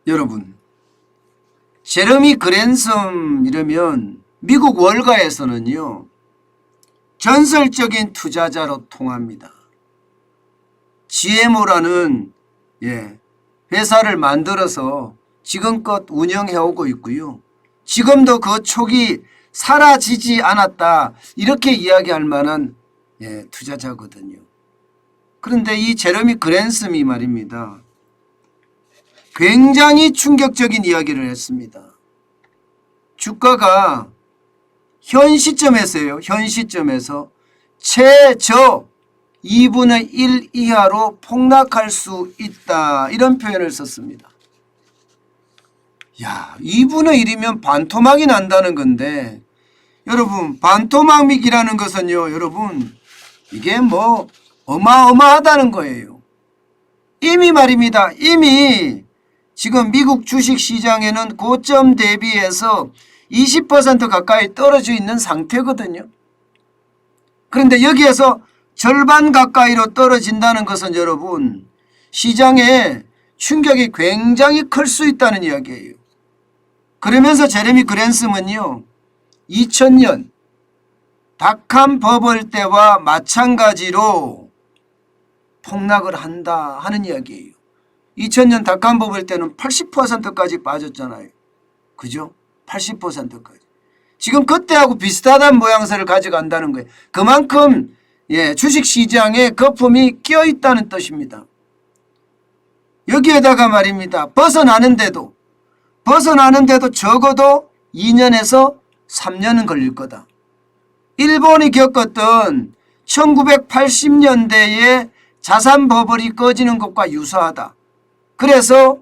여러분, 제레미 그랜섬 이러면 미국 월가에서는요, 전설적인 투자자로 통합니다. GMO라는 회사를 만들어서 지금껏 운영해오고 있고요. 지금도 그 촉이 사라지지 않았다, 이렇게 이야기할 만한 투자자거든요. 그런데 이 제레미 그랜섬이 말입니다, 굉장히 충격적인 이야기를 했습니다. 주가가 현 시점에서요, 현 시점에서 최저 2분의 1 이하로 폭락할 수 있다, 이런 표현을 썼습니다. 야, 2분의 1이면 반토막이 난다는 건데, 여러분, 반토막이라는 것은요, 여러분, 이게 뭐 어마어마하다는 거예요. 이미 말입니다, 이미 지금 미국 주식시장에는 고점 대비해서 20% 가까이 떨어져 있는 상태거든요. 그런데 여기에서 절반 가까이로 떨어진다는 것은 여러분, 시장에 충격이 굉장히 클 수 있다는 이야기예요. 그러면서 제레미 그랜섬은요, 2000년 닷컴 버블 때와 마찬가지로 폭락을 한다 하는 이야기예요. 2000년 닷컴 버블 때는 80%까지 빠졌잖아요. 그죠? 80%까지. 지금 그때하고 비슷하다는 모양새를 가져간다는 거예요. 그만큼 주식시장에 거품이 끼어있다는 뜻입니다. 여기에다가 말입니다, 벗어나는데도 적어도 2년에서 3년은 걸릴 거다. 일본이 겪었던 1980년대에 자산 버블이 꺼지는 것과 유사하다. 그래서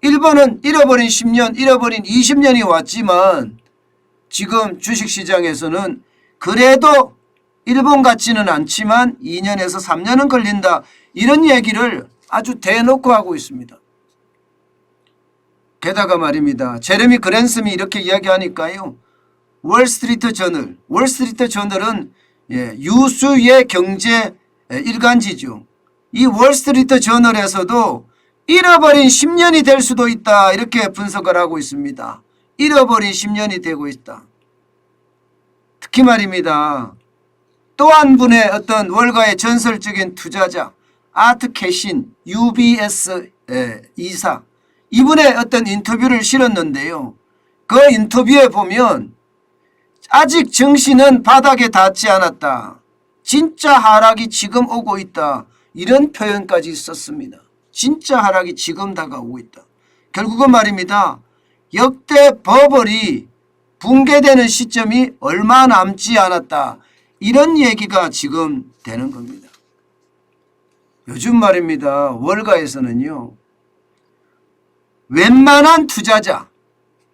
일본은 잃어버린 10년, 잃어버린 20년이 왔지만 지금 주식시장에서는 그래도 일본 같지는 않지만 2년에서 3년은 걸린다, 이런 얘기를 아주 대놓고 하고 있습니다. 게다가 말입니다, 제레미 그랜섬이 이렇게 이야기하니까요, 월스트리트 저널은 유수의 경제 일간지죠. 이 월스트리트 저널에서도 잃어버린 10년이 될 수도 있다, 이렇게 분석을 하고 있습니다. 잃어버린 10년이 되고 있다. 특히 말입니다, 또 한 분의 어떤 월가의 전설적인 투자자 아트 캐신 UBS 이사, 이분의 어떤 인터뷰를 실었는데요, 그 인터뷰에 보면 아직 증시는 바닥에 닿지 않았다, 진짜 하락이 지금 오고 있다, 이런 표현까지 썼습니다. 진짜 하락이 지금 다가오고 있다. 결국은 말입니다, 역대 버블이 붕괴되는 시점이 얼마 남지 않았다, 이런 얘기가 지금 되는 겁니다. 요즘 말입니다, 월가에서는요, 웬만한 투자자,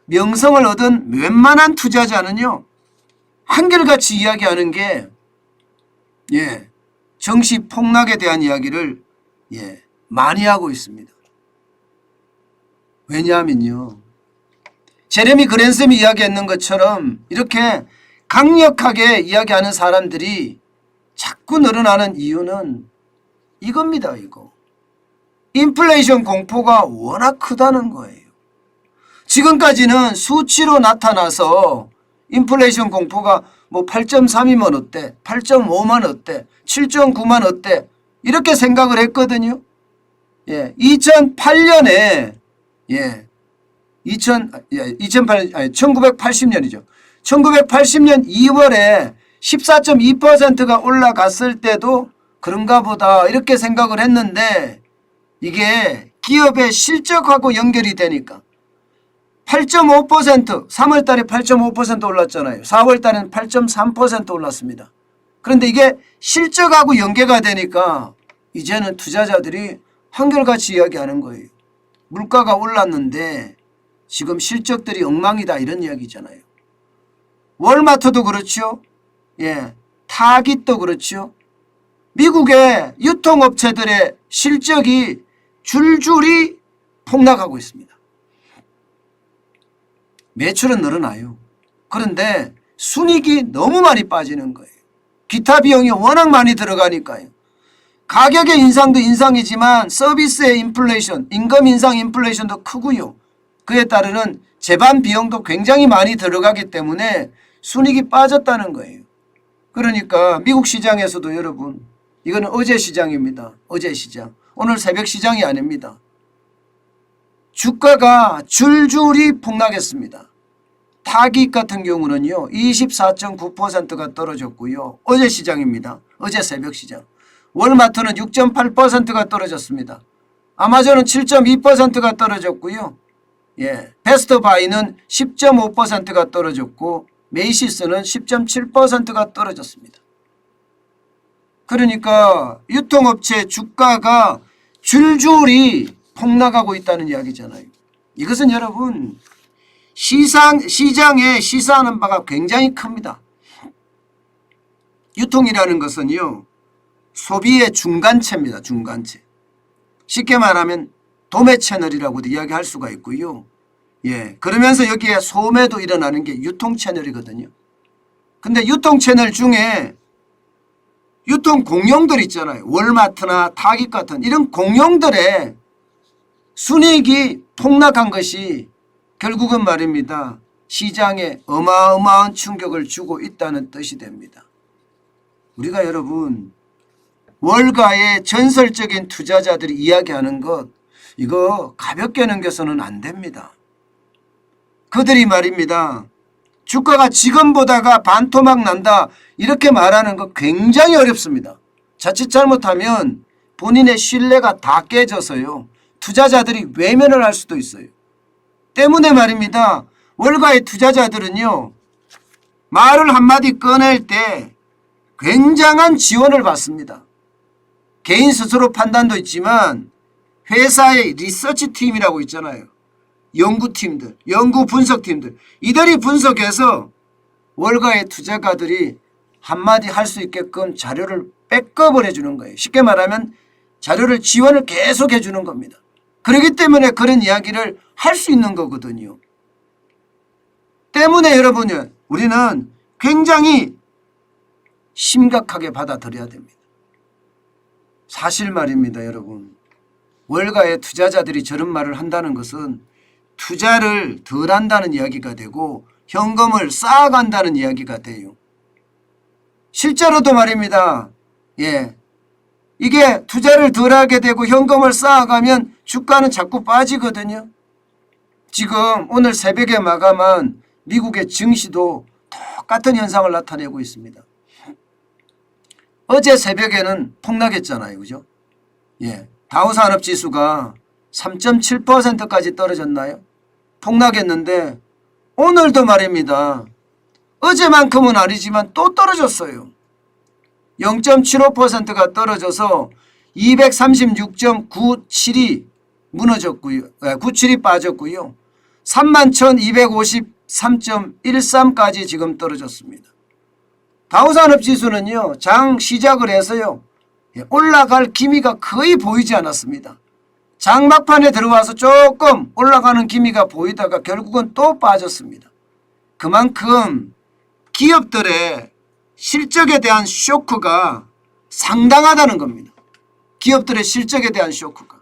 명성을 얻은 웬만한 투자자는요, 한결같이 이야기하는 게 정시 폭락에 대한 이야기를 많이 하고 있습니다. 왜냐하면요, 제레미 그랜섬이 이야기했는 것처럼 이렇게 강력하게 이야기하는 사람들이 자꾸 늘어나는 이유는 이겁니다. 이거 인플레이션 공포가 워낙 크다는 거예요. 지금까지는 수치로 나타나서 인플레이션 공포가 뭐 8.3이면 어때, 8.5만 어때, 7.9만 어때, 이렇게 생각을 했거든요. 2008년에 1980년이죠. 1980년 2월에 14.2%가 올라갔을 때도 그런가 보다, 이렇게 생각을 했는데 이게 기업의 실적하고 연결이 되니까 8.5%, 3월 달에 8.5% 올랐잖아요. 4월 달에는 8.3% 올랐습니다. 그런데 이게 실적하고 연계가 되니까 이제는 투자자들이 한결같이 이야기하는 거예요. 물가가 올랐는데 지금 실적들이 엉망이다, 이런 이야기잖아요. 월마트도 그렇죠. 타깃도 그렇죠. 미국의 유통업체들의 실적이 줄줄이 폭락하고 있습니다. 매출은 늘어나요. 그런데 순이익이 너무 많이 빠지는 거예요. 기타 비용이 워낙 많이 들어가니까요. 가격의 인상도 인상이지만 서비스의 인플레이션, 임금 인상 인플레이션도 크고요. 그에 따르는 재반 비용도 굉장히 많이 들어가기 때문에 순이익이 빠졌다는 거예요. 그러니까 미국 시장에서도 여러분, 이거는 어제 시장입니다. 어제 시장. 오늘 새벽 시장이 아닙니다. 주가가 줄줄이 폭락했습니다. 타깃 같은 경우는요 24.9%가 떨어졌고요. 어제 시장입니다. 어제 새벽 시장. 월마트는 6.8%가 떨어졌습니다. 아마존은 7.2%가 떨어졌고요. 예, 베스트바이는 10.5%가 떨어졌고 메이시스는 10.7%가 떨어졌습니다. 그러니까 유통업체 주가가 줄줄이 폭락하고 있다는 이야기잖아요. 이것은 여러분 시장에 시사하는 바가 굉장히 큽니다. 유통이라는 것은요 소비의 중간체입니다. 중간체. 쉽게 말하면 도매 채널이라고도 이야기할 수가 있고요. 예, 그러면서 여기에 소매도 일어나는 게 유통 채널이거든요. 근데 유통 채널 중에 유통 공룡들 있잖아요. 월마트나 타깃 같은 이런 공룡들의 순이익이 폭락한 것이 결국은 말입니다. 시장에 어마어마한 충격을 주고 있다는 뜻이 됩니다. 우리가 여러분 월가의 전설적인 투자자들이 이야기하는 것 이거 가볍게 넘겨서는 안 됩니다. 그들이 말입니다. 주가가 지금보다가 반토막 난다 이렇게 말하는 거 굉장히 어렵습니다. 자칫 잘못하면 본인의 신뢰가 다 깨져서요. 투자자들이 외면을 할 수도 있어요. 때문에 말입니다. 월가의 투자자들은요. 말을 한마디 꺼낼 때 굉장한 지원을 받습니다. 개인 스스로 판단도 있지만 회사의 리서치 팀이라고 있잖아요. 연구팀들, 연구 분석팀들 이들이 분석해서 월가의 투자가들이 한마디 할 수 있게끔 자료를 백업을 해주는 거예요. 쉽게 말하면 자료를 지원을 계속 해주는 겁니다. 그렇기 때문에 그런 이야기를 할 수 있는 거거든요. 때문에 여러분 우리는 굉장히 심각하게 받아들여야 됩니다. 사실 말입니다. 여러분 월가의 투자자들이 저런 말을 한다는 것은 투자를 덜 한다는 이야기가 되고 현금을 쌓아간다는 이야기가 돼요. 실제로도 말입니다. 예, 이게 투자를 덜 하게 되고 현금을 쌓아가면 주가는 자꾸 빠지거든요. 지금 오늘 새벽에 마감한 미국의 증시도 똑같은 현상을 나타내고 있습니다. 어제 새벽에는 폭락했잖아요. 그죠? 예, 다우산업지수가 3.7%까지 떨어졌나요? 폭락했는데 오늘도 말입니다. 어제만큼은 아니지만 또 떨어졌어요. 0.75%가 떨어져서 236.97이 무너졌고요. 97이 빠졌고요. 31,253.13까지 지금 떨어졌습니다. 다우산업지수는요. 장 시작을 해서요. 올라갈 기미가 거의 보이지 않았습니다. 장 막판에 들어와서 조금 올라가는 기미가 보이다가 결국은 또 빠졌습니다. 그만큼 기업들의 실적에 대한 쇼크가 상당하다는 겁니다. 기업들의 실적에 대한 쇼크가.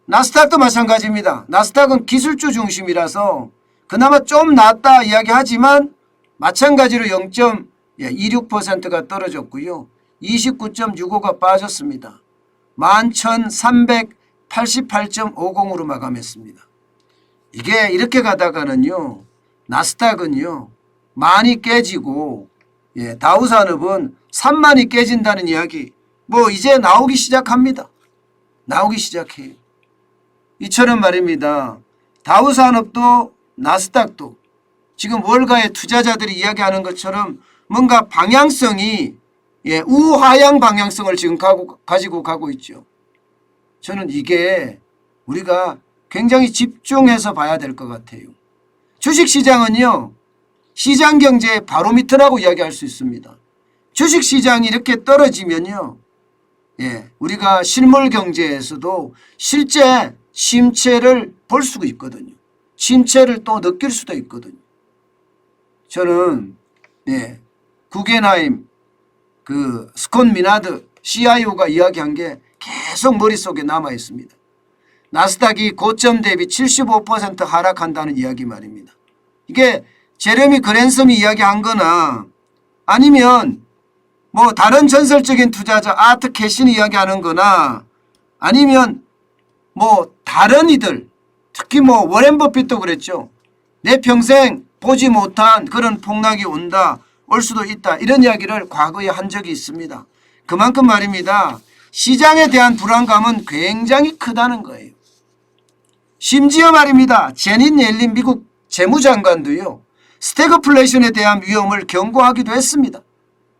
나스닥도 마찬가지입니다. 나스닥은 기술주 중심이라서 그나마 좀 낫다 이야기하지만 마찬가지로 0.26%가 떨어졌고요. 29.65가 빠졌습니다. 11,388.50으로 마감했습니다. 이게 이렇게 가다가는요. 나스닥은요. 만이 깨지고 다우산업은 3만이 깨진다는 이야기 뭐 이제 나오기 시작합니다. 나오기 시작해요. 이처럼 말입니다. 다우산업도 나스닥도 지금 월가의 투자자들이 이야기하는 것처럼 뭔가 방향성이 우하향 방향성을 지금 가지고 가고 있죠. 저는 이게 우리가 굉장히 집중해서 봐야 될 것 같아요. 주식시장은요. 시장경제의 바로미터라고 이야기할 수 있습니다. 주식시장이 이렇게 떨어지면요. 우리가 실물경제에서도 실제 침체를 볼 수가 있거든요. 침체를 또 느낄 수도 있거든요. 저는 구겐하임 그 스콘 미나드 CIO가 이야기한 게 계속 머릿속에 남아 있습니다. 나스닥이 고점 대비 75% 하락한다는 이야기 말입니다. 이게 제레미 그랜섬이 이야기한 거나 아니면 뭐 다른 전설적인 투자자 아트 캐신이 이야기하는 거나 아니면 뭐 다른 이들 특히 뭐 워렌 버핏도 그랬죠. 내 평생 보지 못한 그런 폭락이 온다, 올 수도 있다, 이런 이야기를 과거에 한 적이 있습니다. 그만큼 말입니다. 시장에 대한 불안감은 굉장히 크다는 거예요. 심지어 말입니다. 제닛 옐린 미국 재무장관도요. 스태그플레이션에 대한 위험을 경고하기도 했습니다.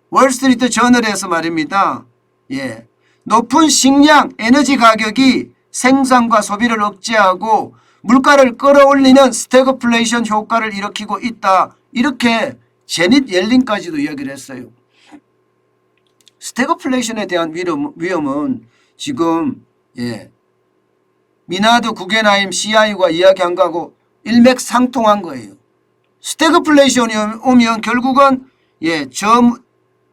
월스트리트 저널에서 말입니다. 높은 식량, 에너지 가격이 생산과 소비를 억제하고 물가를 끌어올리는 스태그플레이션 효과를 일으키고 있다. 이렇게 제닛 옐린까지도 이야기를 했어요. 스태그플레이션에 대한 위험은 지금 미나드 구겐하임 CIO가 이야기한 거하고 일맥상통한 거예요. 스태그플레이션이 오면 결국은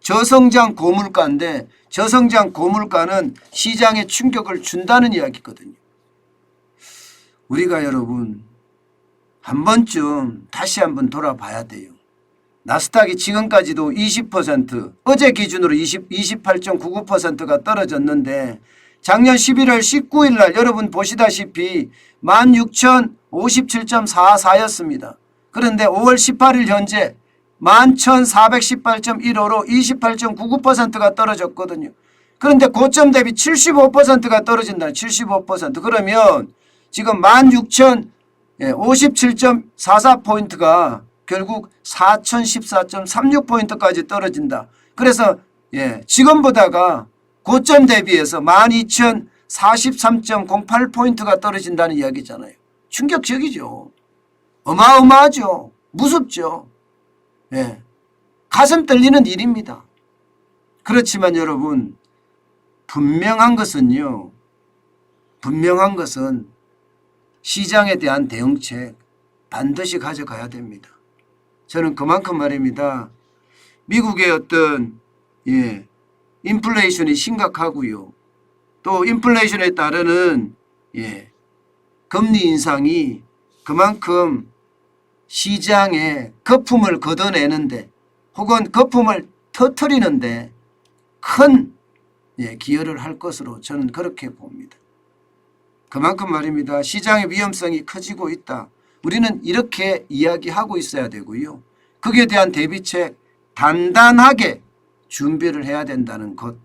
저성장 고물가인데 저성장 고물가는 시장에 충격을 준다는 이야기거든요. 우리가 여러분 한 번쯤 다시 한번 돌아봐야 돼요. 나스닥이 지금까지도 20% 어제 기준으로 28.99%가 떨어졌는데 작년 11월 19일 날 여러분 보시다시피 16,057.44였습니다. 그런데 5월 18일 현재 11,418.15로 28.99%가 떨어졌거든요. 그런데 고점 대비 75%가 떨어진다. 75%. 그러면 지금 16,057.44포인트가 결국 4,014.36포인트까지 떨어진다. 그래서 지금보다가 고점 대비해서 12,043.08포인트가 떨어진다는 이야기잖아요. 충격적이죠. 어마어마하죠. 무섭죠. 가슴 떨리는 일입니다. 그렇지만 여러분 분명한 것은 시장에 대한 대응책 반드시 가져가야 됩니다. 저는 그만큼 말입니다. 미국의 어떤 인플레이션이 심각하고요. 또 인플레이션에 따르는 금리 인상이 그만큼 시장에 거품을 걷어내는데 혹은 거품을 터뜨리는데 큰 기여를 할 것으로 저는 그렇게 봅니다. 그만큼 말입니다. 시장의 위험성이 커지고 있다. 우리는 이렇게 이야기하고 있어야 되고요. 거기에 대한 대비책 단단하게 준비를 해야 된다는 것.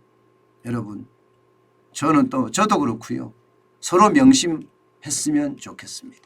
여러분 저도 그렇고요. 서로 명심했으면 좋겠습니다.